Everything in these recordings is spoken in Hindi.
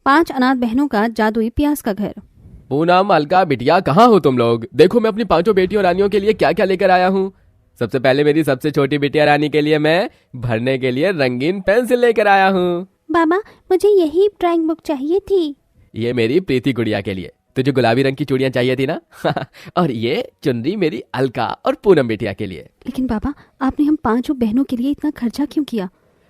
5 अनाथ बहनों का जादुई प्याज का घर। पूनम, अलका, बिटिया, कहाँ हो तुम लोग? देखो मैं अपनी 5 बेटियों रानियों के लिए क्या क्या लेकर आया हूँ। सबसे पहले मेरी सबसे छोटी बिटिया रानी के लिए मैं भरने के लिए रंगीन पेंसिल लेकर आया हूँ। बाबा, मुझे यही ड्राइंग बुक चाहिए थी। ये मेरी प्रीति गुड़िया के लिए। तुझे गुलाबी रंग की चूड़ियां चाहिए थी ना? और ये चुनरी मेरी अलका और पूनम बिटिया के लिए। लेकिन बाबा, आपने हम 5 बहनों के लिए इतना खर्चा क्यों किया?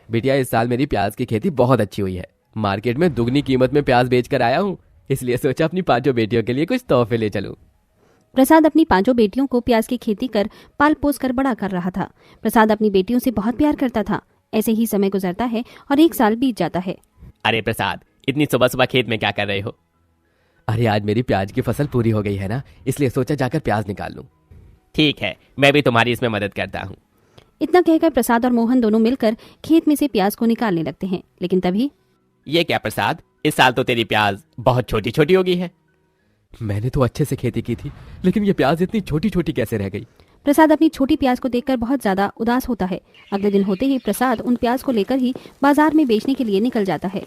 बिटिया, इस साल मेरी प्याज की खेती बहुत अच्छी हुई है। मार्केट में दुगनी कीमत में प्याज बेचकर आया हूँ, इसलिए सोचा अपनी 5 बेटियों के लिए कुछ तोहफे ले चलूं। प्रसाद अपनी 5 बेटियों को प्याज की खेती कर पाल पोस कर बड़ा कर रहा था। प्रसाद अपनी बेटियों से बहुत प्यार करता था। ऐसे ही समय गुजरता है और 1 साल बीत जाता है। अरे प्रसाद, इतनी सुबह सुबह खेत में क्या कर रहे हो? अरे आज मेरी प्याज की फसल पूरी हो गई है ना, इसलिए सोचा जाकर प्याज निकाल लूं। ठीक है, मैं भी तुम्हारी इसमें मदद करता हूँ। इतना कहकर प्रसाद और मोहन दोनों मिलकर खेत में से प्याज को निकालने लगते हैं। लेकिन तभी ये क्या प्रसाद, इस साल तो तेरी प्याज बहुत छोटी छोटी हो गई है। मैंने तो अच्छे से खेती की थी, लेकिन ये प्याज इतनी छोटी छोटी कैसे रह गई? प्रसाद अपनी छोटी प्याज को देखकर बहुत ज्यादा उदास होता है। अगले दिन होते ही प्रसाद उन प्याज को लेकर ही बाजार में बेचने के लिए निकल जाता है।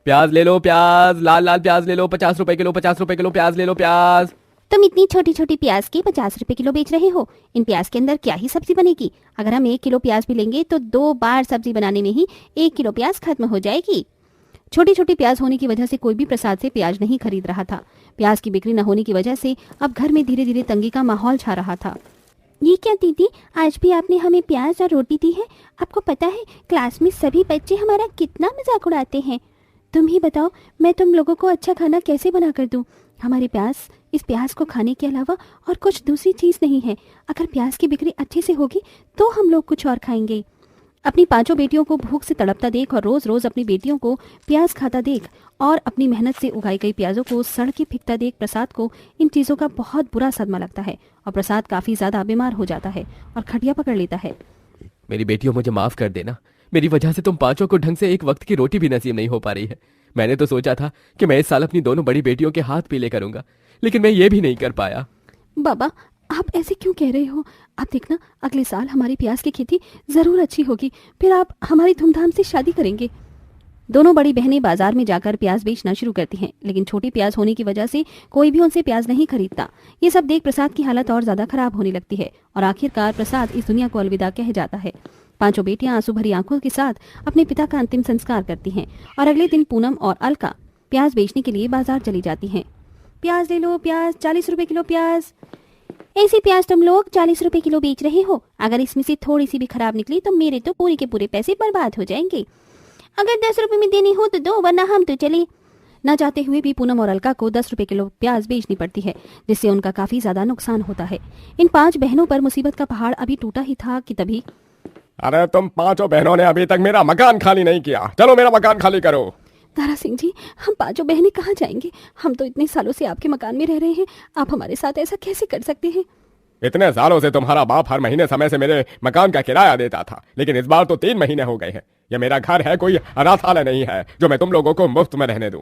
प्याज ले लो, प्याज, लाल लाल प्याज ले लो, 50 रुपए किलो, 50 रुपए किलो प्याज ले लो प्याज। तुम इतनी छोटी छोटी प्याज की 50 रुपए किलो बेच रहे हो? इन प्याज के अंदर क्या ही सब्जी बनेगी? अगर हम 1 किलो प्याज भी लेंगे तो 2 बार सब्जी बनाने में ही 1 किलो प्याज खत्म हो जाएगी। छोटी छोटी प्याज होने की वजह से कोई भी प्रसाद से प्याज नहीं खरीद रहा था। प्याज की बिक्री न होने की वजह से अब घर में धीरे धीरे तंगी का माहौल छा रहा था। ये क्या दीदी, आज भी आपने हमें प्याज और रोटी दी है? आपको पता है क्लास में सभी बच्चे हमारा कितना मजाक उड़ाते हैं। तुम ही बताओ, मैं तुम लोगों को अच्छा खाना कैसे बना कर दूं? हमारे पास इस प्याज को खाने के अलावा और कुछ दूसरी चीज़ नहीं है। अगर प्याज की बिक्री अच्छे से होगी तो हम लोग कुछ और खाएंगे। अपनी 5 बेटियों को भूख से तड़पता देख और रोज रोज अपनी बेटियों को प्याज खाता देख और अपनी मेहनत से उगाई गई प्याजों को सड़ के फेंकता देख प्रसाद को इन चीज़ों का बहुत बुरा सदमा लगता है और प्रसाद काफ़ी ज़्यादा बीमार हो जाता है और खटिया पकड़ लेता है। मेरी बेटियों, मुझे माफ कर देना। मेरी वजह से तुम 5 को ढंग से एक वक्त की रोटी भी नसीब नहीं हो पा रही है। मैंने तो सोचा था कि मैं इस साल अपनी दोनों बड़ी बेटियों के हाथ पीले करूंगा, लेकिन मैं ये भी नहीं कर पाया। बाबा, आप ऐसे क्यों कह रहे हो? आप देखना, अगले साल हमारी प्याज की खेती ज़रूर अच्छी होगी, फिर आप हमारी धूमधाम से शादी करेंगे। दोनों बड़ी बहनें बाजार में जाकर प्याज बेचना शुरू करती हैं, लेकिन छोटी प्याज होने की वजह से कोई भी उनसे प्याज नहीं खरीदता। ये सब देख प्रसाद की हालत और ज़्यादा खराब होने लगती है और आखिरकार प्रसाद इस दुनिया को अलविदा कह जाता है। 5 बेटियां आंसू भरी आंखों के साथ अपने पिता का अंतिम संस्कार करती हैं और अगले दिन पूनम और अलका प्याज बेचने के लिए बाजार चली जाती हैं। प्याज ले लो, प्याज 40 रुपए किलो प्याज। ऐसी प्याज तुम लोग 40 रुपए किलो बेच रहे हो? अगर इसमें से थोड़ी सी भी खराब निकली तो मेरे तो पूरे के पूरे पैसे बर्बाद हो जाएंगे। अगर 10 रुपए में देनी हो तो दो, वरना हम तो चले। न चाहते हुए भी पूनम और अलका को 10 रुपए किलो प्याज बेचनी पड़ती है, जिससे उनका काफी ज्यादा नुकसान होता है। इन 5 बहनों पर मुसीबत का पहाड़ अभी टूटा ही था कि तभी अरे तुम 5 बहनों ने अभी तक मेरा मकान खाली नहीं किया, चलो मेरा मकान खाली करो। दारा सिंह जी, हम 5 बहनें कहाँ जाएंगे? हम तो इतने सालों से आपके मकान में रह रहे हैं, आप हमारे साथ ऐसा कैसे कर सकते हैं? इतने सालों से तुम्हारा बाप हर महीने समय से मेरे मकान का किराया देता था, लेकिन इस बार तो 3 महीने हो गए हैं। यह मेरा घर है, कोई अनाथालय नहीं है जो मैं तुम लोगों को मुफ्त में रहने दूं।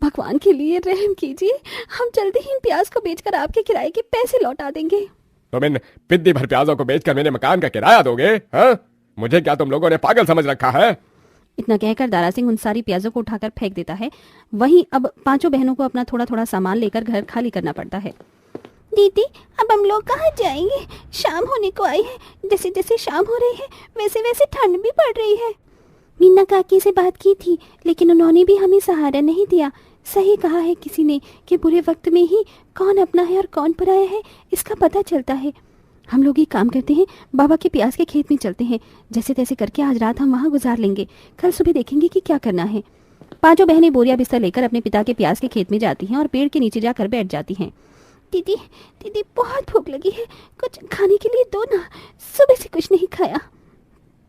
भगवान के लिए रहम कीजिए, हम जल्दी ही इन प्याज को बेचकर आपके किराए के पैसे लौटा देंगे। तुम इन पिद्दी भर प्याजों को बेचकर मेरे मकान का किराया दोगे? हाँ? मुझे क्या तुम लोगों ने पागल समझ रखा है? इतना कहकर दारा सिंह उन सारी प्याजों को उठाकर फेंक देता है। वहीं अब 5 बहनों को अपना थोड़ा थोड़ा सामान लेकर घर खाली करना पड़ता है। दीदी, अब हम लोग कहाँ जाएंगे? शाम होने को आई है, जैसे जैसे शाम हो रही है वैसे वैसे ठंड भी पड़ रही है। मीना काकी से बात की थी, लेकिन उन्होंने भी हमें सहारा नहीं दिया। सही कहा है किसी ने कि बुरे वक्त में ही कौन अपना है और कौन पराया है इसका पता चलता है। हम लोग ये काम करते हैं, बाबा के प्याज के खेत में चलते हैं। जैसे तैसे करके आज रात हम वहाँ गुजार लेंगे, कल सुबह देखेंगे कि क्या करना है। 5 बहनें बोरिया बिस्तर लेकर अपने पिता के प्याज के खेत में जाती हैं और पेड़ के नीचे जाकर बैठ जाती हैं। दीदी, दीदी बहुत भूख लगी है, कुछ खाने के लिए दो ना, सुबह से कुछ नहीं खाया।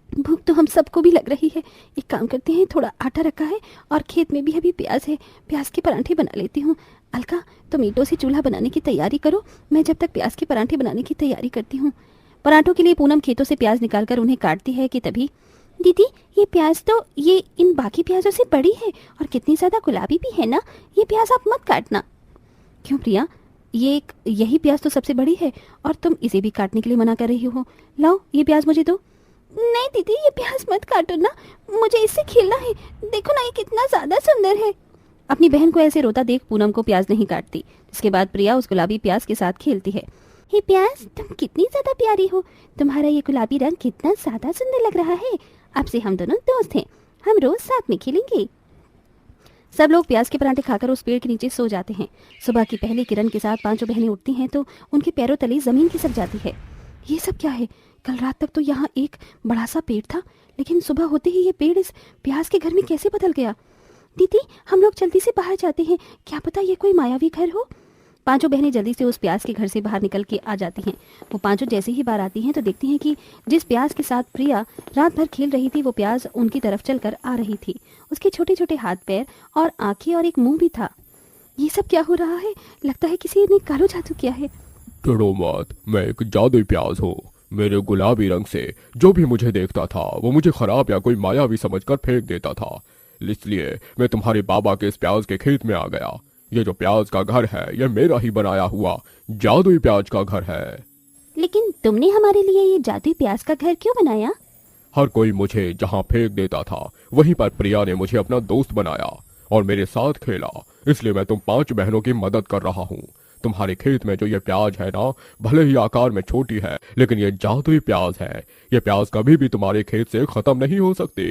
भूख तो हम सबको भी लग रही है। एक काम करते हैं, थोड़ा आटा रखा है और खेत में भी अभी प्याज है, प्याज के परांठे बना लेती हूँ। अलका, तुम ईंटों से चूल्हा बनाने की तैयारी करो, मैं जब तक प्याज के परांठे बनाने की तैयारी करती हूँ। परांठों के लिए पूनम खेतों से प्याज निकालकर उन्हें काटती है कि तभी दीदी, ये प्याज तो ये इन बाकी प्याजों से बड़ी है और कितनी ज़्यादा गुलाबी भी है ना, ये प्याज आप मत काटना। क्यों प्रिया, यही प्याज तो सबसे बड़ी है और तुम इसे भी काटने के लिए मना कर रही हो। लाओ ये प्याज मुझे दो। नहीं दीदी, ये प्याज मत काटो ना, मुझे इससे खेलना है। देखो ना, ये कितना ज़्यादा सुंदर है। अपनी बहन को ऐसे रोता देख पूनम को प्याज नहीं काटती। इसके बाद प्रिया उस गुलाबी प्याज के साथ खेलती है। हे प्याज, तुम कितनी ज्यादा प्यारी हो। तुम्हारा ये गुलाबी रंग कितना ज्यादा सुंदर लग रहा है। अब से हम दोनों दोस्त हैं। हम रोज साथ में खेलेंगे। सब लोग प्याज के पराठे खाकर उस पेड़ के नीचे सो जाते हैं। सुबह की पहली किरण के साथ पांचों बहनें उठती हैं तो उनके पैरों तले जमीन खिसक जाती है। ये सब क्या है? कल रात तक तो यहाँ एक बड़ा सा पेड़ था, लेकिन सुबह होते ही ये पेड़ इस प्याज के घर में कैसे बदल गया? दीदी, हम लोग जल्दी से बाहर जाते हैं, क्या पता ये कोई मायावी घर हो। पांचों बहनें जल्दी से उस प्याज के घर से बाहर निकल के आ जाती हैं। वो पांचों जैसे ही बाहर आती हैं तो देखती हैं कि जिस प्याज के साथ प्रिया रात भर खेल रही थी वो प्याज उनकी तरफ चलकर आ रही थी। उसके छोटे छोटे हाथ पैर और आंखें और एक मुंह भी था। ये सब क्या हो रहा है? लगता है किसी ने कालो जादू किया है। डरो मत, मैं एक जादुई प्याज हूँ। मेरे गुलाबी रंग से जो भी मुझे देखता था वो मुझे खराब या कोई मायावी समझकर फेंक देता था। इसलिए मैं तुम्हारे बाबा के इस प्याज के खेत में आ गया। ये जो प्याज का घर है ये मेरा ही बनाया हुआ जादुई प्याज का घर है। लेकिन तुमने हमारे लिए ये जादुई प्याज का घर क्यों बनाया? हर कोई मुझे जहाँ फेंक देता था वहीं पर प्रिया ने मुझे अपना दोस्त बनाया और मेरे साथ खेला। इसलिए मैं तुम 5 बहनों की मदद कर रहा हूँ। तुम्हारे खेत में जो ये प्याज है ना, भले ही आकार में छोटी है, लेकिन ये जादुई प्याज है। ये प्याज कभी भी तुम्हारे खेत से खत्म नहीं हो सकती।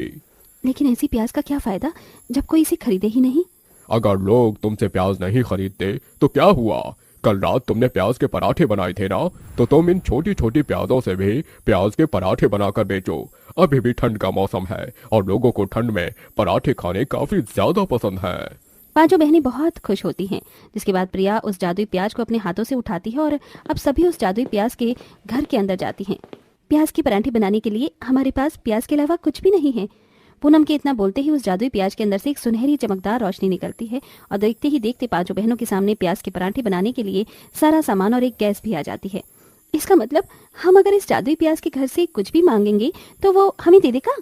लेकिन ऐसी प्याज का क्या फायदा जब कोई इसे खरीदे ही नहीं? अगर लोग तुमसे प्याज नहीं खरीदते तो क्या हुआ? कल रात तुमने प्याज के पराठे बनाए थे ना, तो तुम इन छोटी छोटी प्याजों से भी प्याज के पराठे बनाकर बेचो। अभी भी ठंड का मौसम है और लोगों को ठंड में पराठे खाने काफी ज्यादा पसंद है। पांचों बहनें बहुत खुश होती हैं। जिसके बाद प्रिया उस जादुई प्याज को अपने हाथों से उठाती है और अब सभी उस जादुई प्याज के घर के अंदर जाती हैं। प्याज की पराठे बनाने के लिए हमारे पास प्याज के अलावा कुछ भी नहीं है। पूनम के इतना बोलते ही उस जादुई प्याज के अंदर से एक सुनहरी चमकदार रोशनी निकलती है और देखते ही देखते पांचों बहनों के सामने प्याज के पराठे बनाने के लिए सारा सामान और एक गैस भी आ जाती है। इसका मतलब हम अगर इस जादुई प्याज के घर से कुछ भी मांगेंगे तो वो हमें दे देगा।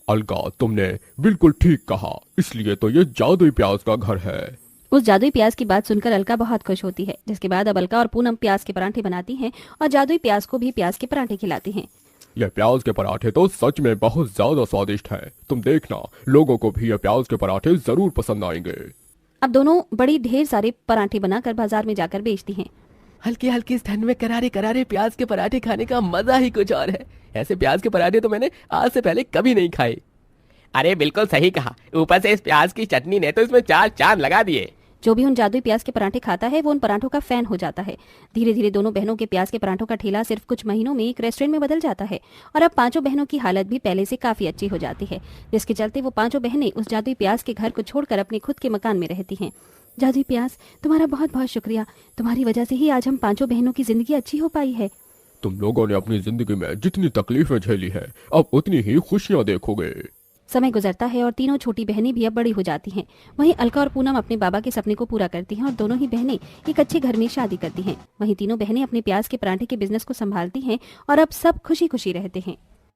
अलका, तुमने बिल्कुल ठीक कहा। इसलिए तो ये जादुई प्याज का घर है। उस जादुई प्याज की बात सुनकर अलका बहुत खुश होती है। जिसके बाद अब अलका और पूनम प्याज के पराठे बनाती हैं और जादुई प्याज को भी प्याज के पराठे खिलाती हैं। ये प्याज के पराठे तो सच में बहुत ज्यादा स्वादिष्ट हैं। तुम देखना, लोगों को भी ये प्याज के पराठे जरूर पसंद आएंगे। अब दोनों बड़ी ढेर सारे पराठे बनाकर बाजार में जाकर बेचती हैं। हल्की हल्की इस ठंड में करारे करारे प्याज के पराठे खाने का मजा ही कुछ और है। ऐसे प्याज के पराठे तो मैंने आज से पहले कभी नहीं खाए। अरे बिल्कुल सही कहा। ऊपर से इस प्याज की चटनी ने तो इसमें 4 चांद लगा दिए। जो भी उन जादुई प्याज के पराठे खाता है वो उन पराठों का फैन हो जाता है। धीरे धीरे दोनों बहनों के प्याज के पराठों का ठेला सिर्फ कुछ महीनों में एक रेस्टोरेंट में बदल जाता है और अब पांचों बहनों की हालत भी पहले से काफी अच्छी हो जाती है। जिसके चलते वो पांचों बहनें उस जादुई प्याज के घर को छोड़कर अपने खुद के मकान में रहती हैं। जादुई प्याज, तुम्हारा बहुत बहुत शुक्रिया। तुम्हारी वजह से ही आज हम पांचों बहनों की जिंदगी अच्छी हो पाई है। तुम लोगों ने अपनी जिंदगी में जितनी तकलीफें झेली है अब उतनी ही खुशियां देखोगे। समय गुजरता है और तीनों छोटी बहनें भी अब बड़ी हो जाती हैं। वहीं अलका और पूनम अपने बाबा के सपने को पूरा करती हैं और दोनों ही बहनें एक अच्छे घर में शादी करती हैं। वहीं तीनों बहनें अपने प्याज के पराठे के बिजनेस को संभालती हैं और अब सब खुशी खुशी रहते हैं।